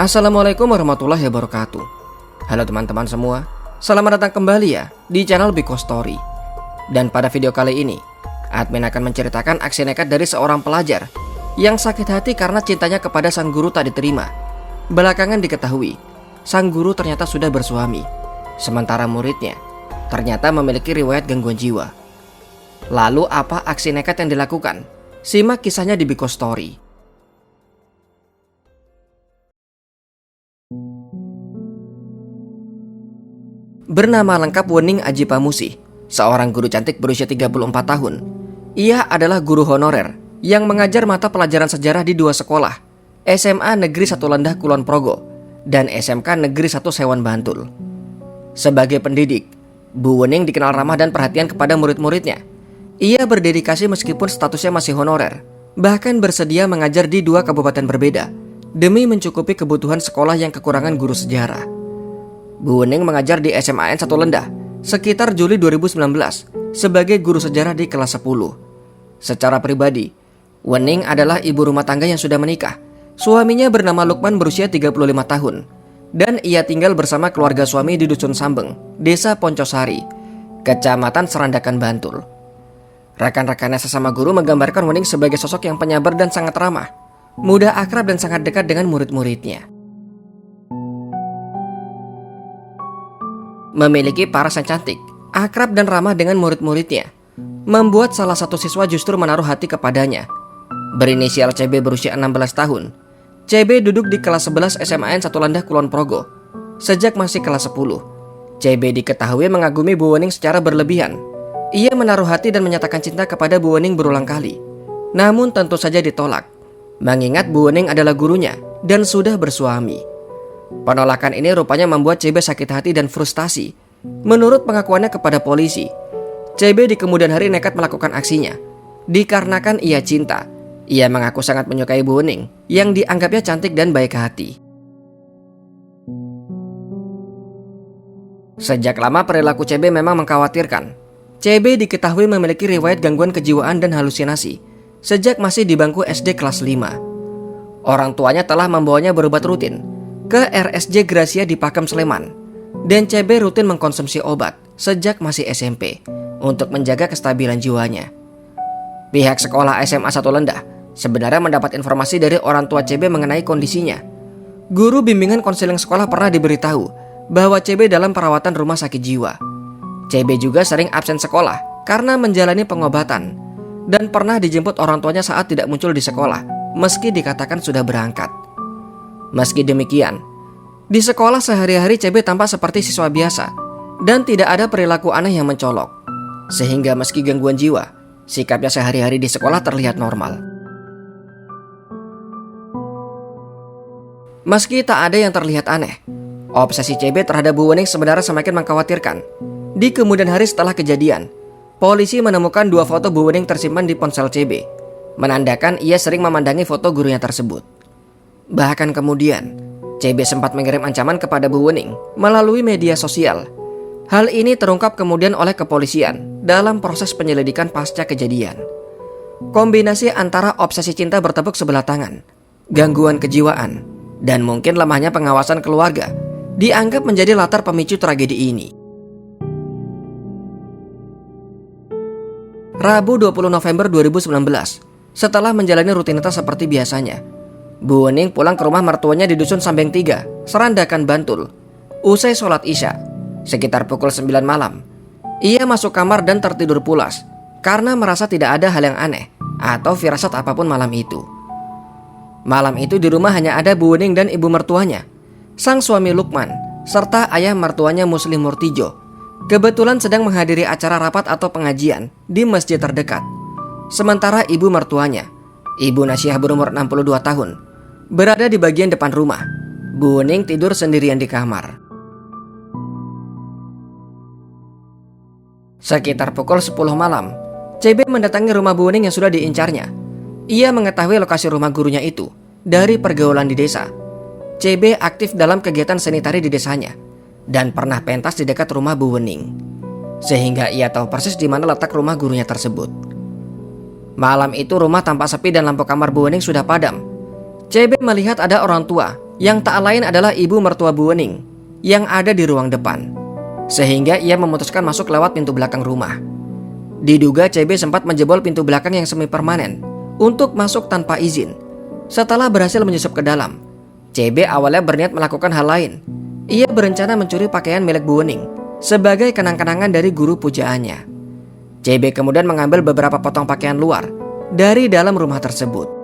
Assalamualaikum warahmatullahi wabarakatuh. Halo teman-teman semua, selamat datang kembali ya di channel Biko Story. Dan pada video kali ini, admin akan menceritakan aksi nekat dari seorang pelajar yang sakit hati karena cintanya kepada sang guru tak diterima. Belakangan diketahui, sang guru ternyata sudah bersuami, sementara muridnya ternyata memiliki riwayat gangguan jiwa. Lalu apa aksi nekat yang dilakukan? Simak kisahnya di Biko Story. Bernama lengkap Wening Aji Pamusi, seorang guru cantik berusia 34 tahun. Ia adalah guru honorer yang mengajar mata pelajaran sejarah di dua sekolah, SMA Negeri 1 Lendah Kulon Progo dan SMK Negeri 1 Sewan Bantul. Sebagai pendidik, Bu Wening dikenal ramah dan perhatian kepada murid-muridnya. Ia berdedikasi meskipun statusnya masih honorer, bahkan bersedia mengajar di dua kabupaten berbeda demi mencukupi kebutuhan sekolah yang kekurangan guru sejarah. Bu Wening mengajar di SMAN 1 Lendah sekitar Juli 2019 sebagai guru sejarah di kelas 10. Secara pribadi, Wening adalah ibu rumah tangga yang sudah menikah. Suaminya bernama Lukman berusia 35 tahun dan ia tinggal bersama keluarga suami di Dusun Sambeng, Desa Poncosari, Kecamatan Serandakan, Bantul. Rekan-rekannya sesama guru menggambarkan Wening sebagai sosok yang penyabar dan sangat ramah, mudah akrab dan sangat dekat dengan murid-muridnya. Memiliki paras yang cantik, akrab dan ramah dengan murid-muridnya, membuat salah satu siswa justru menaruh hati kepadanya. Berinisial CB berusia 16 tahun, CB duduk di kelas 11 SMAN 1 Lendah Kulon Progo. Sejak masih kelas 10, CB diketahui mengagumi Bu Wening secara berlebihan. Ia menaruh hati dan menyatakan cinta kepada Bu Wening berulang kali. Namun tentu saja ditolak, mengingat Bu Wening adalah gurunya dan sudah bersuami. Penolakan ini rupanya membuat CB sakit hati dan frustasi. Menurut pengakuannya kepada polisi, CB di kemudian hari nekat melakukan aksinya. Dikarenakan ia cinta, ia mengaku sangat menyukai Bu Wening yang dianggapnya cantik dan baik hati. Sejak lama perilaku CB memang mengkhawatirkan. CB diketahui memiliki riwayat gangguan kejiwaan dan halusinasi sejak masih di bangku SD kelas 5. Orang tuanya telah membawanya berobat rutin ke RSJ Gracia di Pakem, Sleman, dan CB rutin mengkonsumsi obat sejak masih SMP untuk menjaga kestabilan jiwanya. Pihak sekolah SMA 1 Lendah sebenarnya mendapat informasi dari orang tua CB mengenai kondisinya. Guru bimbingan konseling sekolah pernah diberitahu bahwa CB dalam perawatan rumah sakit jiwa. CB juga sering absen sekolah karena menjalani pengobatan dan pernah dijemput orang tuanya saat tidak muncul di sekolah meski dikatakan sudah berangkat. Meski demikian, di sekolah sehari-hari CB tampak seperti siswa biasa dan tidak ada perilaku aneh yang mencolok. Sehingga meski gangguan jiwa, sikapnya sehari-hari di sekolah terlihat normal. Meski tak ada yang terlihat aneh, obsesi CB terhadap Bu Wening sebenarnya semakin mengkhawatirkan. Di kemudian hari setelah kejadian, polisi menemukan dua foto Bu Wening tersimpan di ponsel CB, menandakan ia sering memandangi foto gurunya tersebut. Bahkan kemudian, CB sempat mengirim ancaman kepada Bu Wening melalui media sosial. Hal ini terungkap kemudian oleh kepolisian dalam proses penyelidikan pasca kejadian. Kombinasi antara obsesi cinta bertepuk sebelah tangan, gangguan kejiwaan, dan mungkin lemahnya pengawasan keluarga dianggap menjadi latar pemicu tragedi ini. Rabu 20 November 2019, setelah menjalani rutinitas seperti biasanya, Bu Wening pulang ke rumah mertuanya di Dusun Sambeng 3, Serandakan, Bantul. Usai sholat Isya, sekitar pukul 9 malam, ia masuk kamar dan tertidur pulas karena merasa tidak ada hal yang aneh atau firasat apapun malam itu. Malam itu di rumah hanya ada Bu Wening dan ibu mertuanya, sang suami Lukman, serta ayah mertuanya Muslim Murtijo. Kebetulan sedang menghadiri acara rapat atau pengajian di masjid terdekat. Sementara ibu mertuanya, Ibu Nasiah berumur 62 tahun, berada di bagian depan rumah. Bu Wening tidur sendirian di kamar. Sekitar pukul 10 malam, CB mendatangi rumah Bu Wening yang sudah diincarnya. Ia mengetahui lokasi rumah gurunya itu dari pergaulan di desa. CB aktif dalam kegiatan seni tari di desanya dan pernah pentas di dekat rumah Bu Wening, sehingga ia tahu persis di mana letak rumah gurunya tersebut. Malam itu rumah tampak sepi dan lampu kamar Bu Wening sudah padam. CB melihat ada orang tua yang tak lain adalah ibu mertua Bu Wening yang ada di ruang depan. Sehingga ia memutuskan masuk lewat pintu belakang rumah. Diduga CB sempat menjebol pintu belakang yang semi permanen untuk masuk tanpa izin. Setelah berhasil menyusup ke dalam, CB awalnya berniat melakukan hal lain. Ia berencana mencuri pakaian milik Bu Wening sebagai kenang-kenangan dari guru pujaannya. CB kemudian mengambil beberapa potong pakaian luar dari dalam rumah tersebut.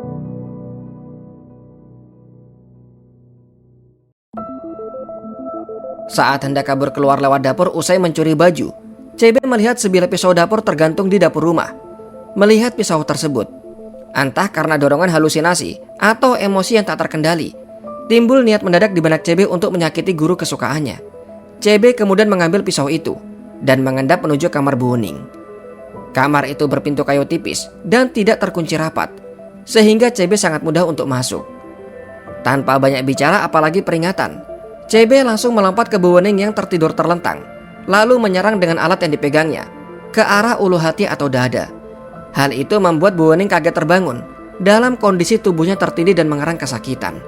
Saat hendak kabur keluar lewat dapur usai mencuri baju, CB melihat sebilah pisau dapur tergantung di dapur rumah. Melihat pisau tersebut, entah karena dorongan halusinasi atau emosi yang tak terkendali, timbul niat mendadak di benak CB untuk menyakiti guru kesukaannya. CB kemudian mengambil pisau itu dan mengendap menuju kamar Bu Wening. Kamar itu berpintu kayu tipis dan tidak terkunci rapat, sehingga CB sangat mudah untuk masuk. Tanpa banyak bicara apalagi peringatan, CB langsung melompat ke Bu Wening yang tertidur terlentang, lalu menyerang dengan alat yang dipegangnya ke arah ulu hati atau dada. Hal itu membuat Bu Wening kaget terbangun dalam kondisi tubuhnya tertindih dan mengerang kesakitan.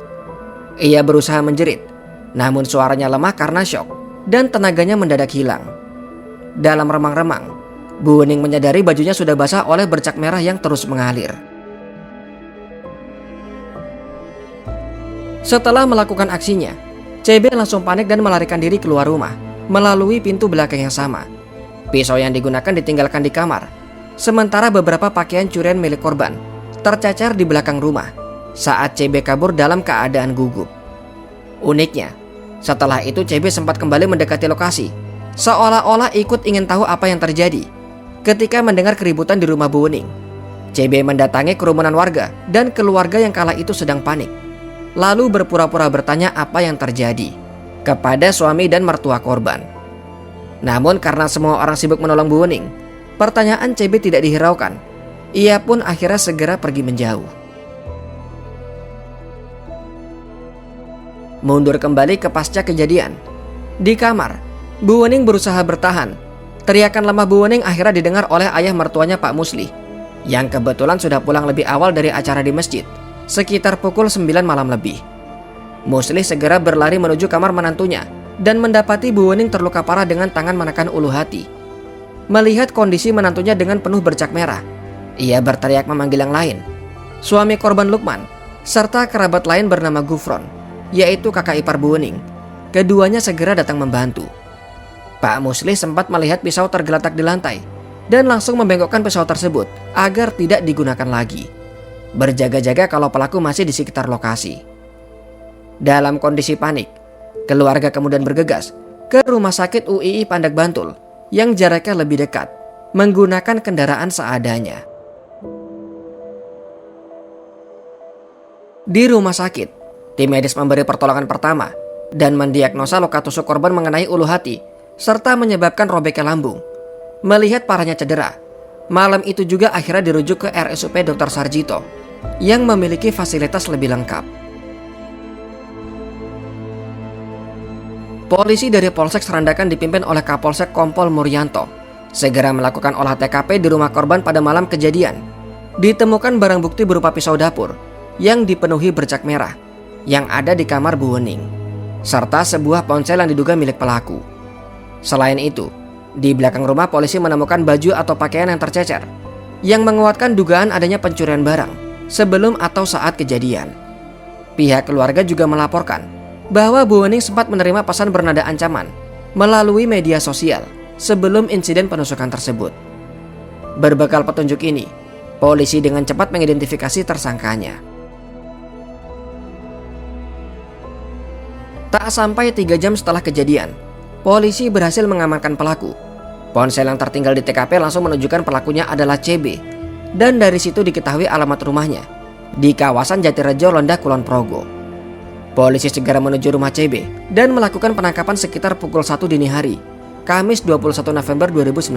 Ia berusaha menjerit, namun suaranya lemah karena syok dan tenaganya mendadak hilang. Dalam remang-remang, Bu Wening menyadari bajunya sudah basah oleh bercak merah yang terus mengalir. Setelah melakukan aksinya, CB langsung panik dan melarikan diri keluar rumah melalui pintu belakang yang sama. Pisau yang digunakan ditinggalkan di kamar, sementara beberapa pakaian curian milik korban tercacar di belakang rumah saat CB kabur dalam keadaan gugup. Uniknya, setelah itu CB sempat kembali mendekati lokasi, seolah-olah ikut ingin tahu apa yang terjadi. Ketika mendengar keributan di rumah Bu Wening, CB mendatangi kerumunan warga dan keluarga yang kala itu sedang panik, lalu berpura-pura bertanya apa yang terjadi kepada suami dan mertua korban. Namun karena semua orang sibuk menolong Bu Wening, pertanyaan CB tidak dihiraukan. Ia pun akhirnya segera pergi menjauh. Mundur kembali ke pasca kejadian. Di kamar, Bu Wening berusaha bertahan. Teriakan lemah Bu Wening akhirnya didengar oleh ayah mertuanya Pak Musli, yang kebetulan sudah pulang lebih awal dari acara di masjid, sekitar pukul 9 malam lebih. Musli segera berlari menuju kamar menantunya dan mendapati Bu Wening terluka parah dengan tangan menekan ulu hati. Melihat kondisi menantunya dengan penuh bercak merah, ia berteriak memanggil yang lain, suami korban Lukman, serta kerabat lain bernama Gufron, yaitu kakak ipar Bu Wening. Keduanya segera datang membantu. Pak Musli sempat melihat pisau tergeletak di lantai dan langsung membengkokkan pisau tersebut agar tidak digunakan lagi, berjaga-jaga kalau pelaku masih di sekitar lokasi. Dalam kondisi panik, keluarga kemudian bergegas ke rumah sakit UII Pandak Bantul yang jaraknya lebih dekat, menggunakan kendaraan seadanya. Di rumah sakit, tim medis memberi pertolongan pertama dan mendiagnosa luka tusuk korban mengenai ulu hati serta menyebabkan robeknya lambung. Melihat parahnya cedera, malam itu juga akhirnya dirujuk ke RSUP Dr. Sarjito yang memiliki fasilitas lebih lengkap. Polisi dari Polsek Serandakan dipimpin oleh Kapolsek Kompol Muryanto segera melakukan olah TKP di rumah korban pada malam kejadian. Ditemukan barang bukti berupa pisau dapur yang dipenuhi bercak merah yang ada di kamar Bu Wening, serta sebuah ponsel yang diduga milik pelaku. Selain itu, di belakang rumah polisi menemukan baju atau pakaian yang tercecer yang menguatkan dugaan adanya pencurian barang sebelum atau saat kejadian. Pihak keluarga juga melaporkan bahwa Bu Wening sempat menerima pesan bernada ancaman melalui media sosial sebelum insiden penusukan tersebut. Berbekal petunjuk ini, polisi dengan cepat mengidentifikasi tersangkanya. Tak sampai 3 jam setelah kejadian, polisi berhasil mengamankan pelaku. Ponsel yang tertinggal di TKP langsung menunjukkan pelakunya adalah CB, dan dari situ diketahui alamat rumahnya di kawasan Jatirejo, Londah, Kulon Progo. Polisi segera menuju rumah CB dan melakukan penangkapan sekitar pukul 1 dini hari, Kamis 21 November 2019.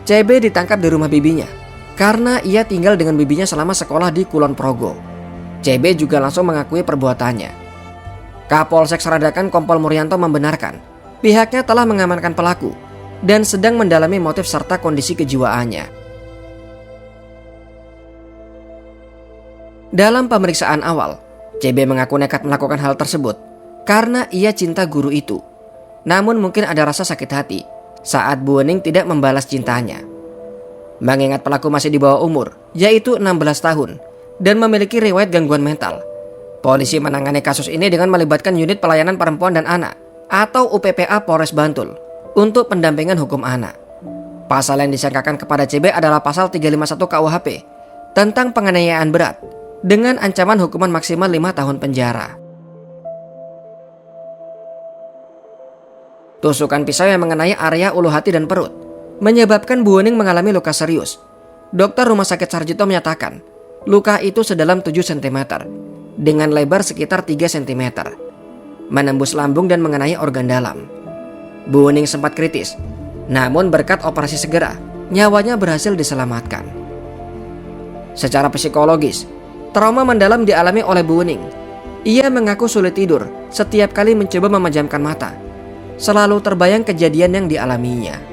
CB ditangkap di rumah bibinya karena ia tinggal dengan bibinya selama sekolah di Kulon Progo. CB juga langsung mengakui perbuatannya. Kapolsek Serandakan Kompol Muryanto membenarkan pihaknya telah mengamankan pelaku dan sedang mendalami motif serta kondisi kejiwaannya. Dalam pemeriksaan awal, CB mengaku nekat melakukan hal tersebut karena ia cinta guru itu. Namun mungkin ada rasa sakit hati saat Bu Wening tidak membalas cintanya. Mengingat pelaku masih di bawah umur, yaitu 16 tahun, dan memiliki riwayat gangguan mental, polisi menangani kasus ini dengan melibatkan unit pelayanan perempuan dan anak atau UPPA Polres Bantul untuk pendampingan hukum anak. Pasal yang disangkakan kepada CB adalah pasal 351 KUHP tentang penganiayaan berat dengan ancaman hukuman maksimal 5 tahun penjara. Tusukan pisau yang mengenai area ulu hati dan perut menyebabkan Bu Wening mengalami luka serius. Dokter Rumah Sakit Sarjito menyatakan luka itu sedalam 7 cm dengan lebar sekitar 3 cm, menembus lambung dan mengenai organ dalam. Bu Wening sempat kritis, namun berkat operasi segera, nyawanya berhasil diselamatkan. Secara psikologis, trauma mendalam dialami oleh Bu Wening. Ia mengaku sulit tidur setiap kali mencoba memejamkan mata. Selalu terbayang kejadian yang dialaminya.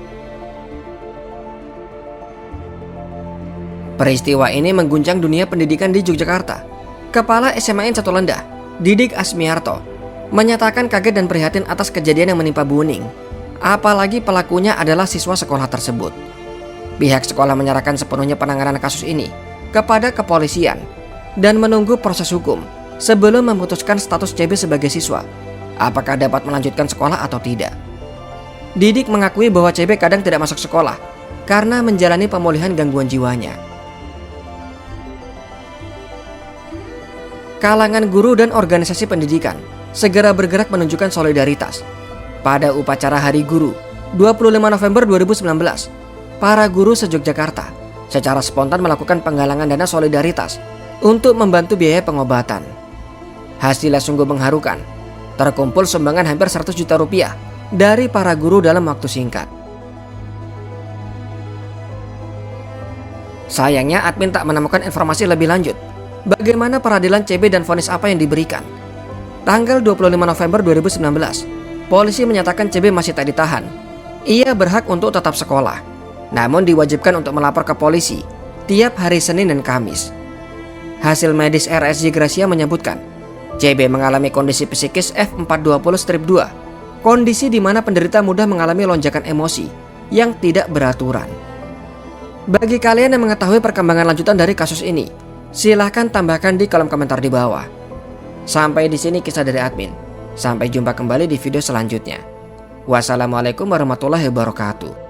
Peristiwa ini mengguncang dunia pendidikan di Yogyakarta. Kepala SMA N 1 Lendah, Didik Asmiarto, menyatakan kaget dan prihatin atas kejadian yang menimpa Bu Wening. Apalagi pelakunya adalah siswa sekolah tersebut. Pihak sekolah menyerahkan sepenuhnya penanganan kasus ini kepada kepolisian dan menunggu proses hukum sebelum memutuskan status CB sebagai siswa, apakah dapat melanjutkan sekolah atau tidak. Didik mengakui bahwa CB kadang tidak masuk sekolah karena menjalani pemulihan gangguan jiwanya. Kalangan guru dan organisasi pendidikan segera bergerak menunjukkan solidaritas. Pada upacara Hari Guru 25 November 2019, para guru se-Yogyakarta secara spontan melakukan penggalangan dana solidaritas untuk membantu biaya pengobatan. Hasilnya sungguh mengharukan. Terkumpul sumbangan hampir 100 juta rupiah dari para guru dalam waktu singkat. Sayangnya admin tak menemukan informasi lebih lanjut bagaimana peradilan CB dan vonis apa yang diberikan. Tanggal 25 November 2019, polisi menyatakan CB masih tak ditahan. Ia berhak untuk tetap sekolah, namun diwajibkan untuk melapor ke polisi tiap hari Senin dan Kamis. Hasil medis RSJ Gracia menyebutkan CB mengalami kondisi psikis F420-2, kondisi di mana penderita mudah mengalami lonjakan emosi yang tidak beraturan. Bagi kalian yang mengetahui perkembangan lanjutan dari kasus ini, silahkan tambahkan di kolom komentar di bawah. Sampai di sini kisah dari admin. Sampai jumpa kembali di video selanjutnya. Wassalamualaikum warahmatullahi wabarakatuh.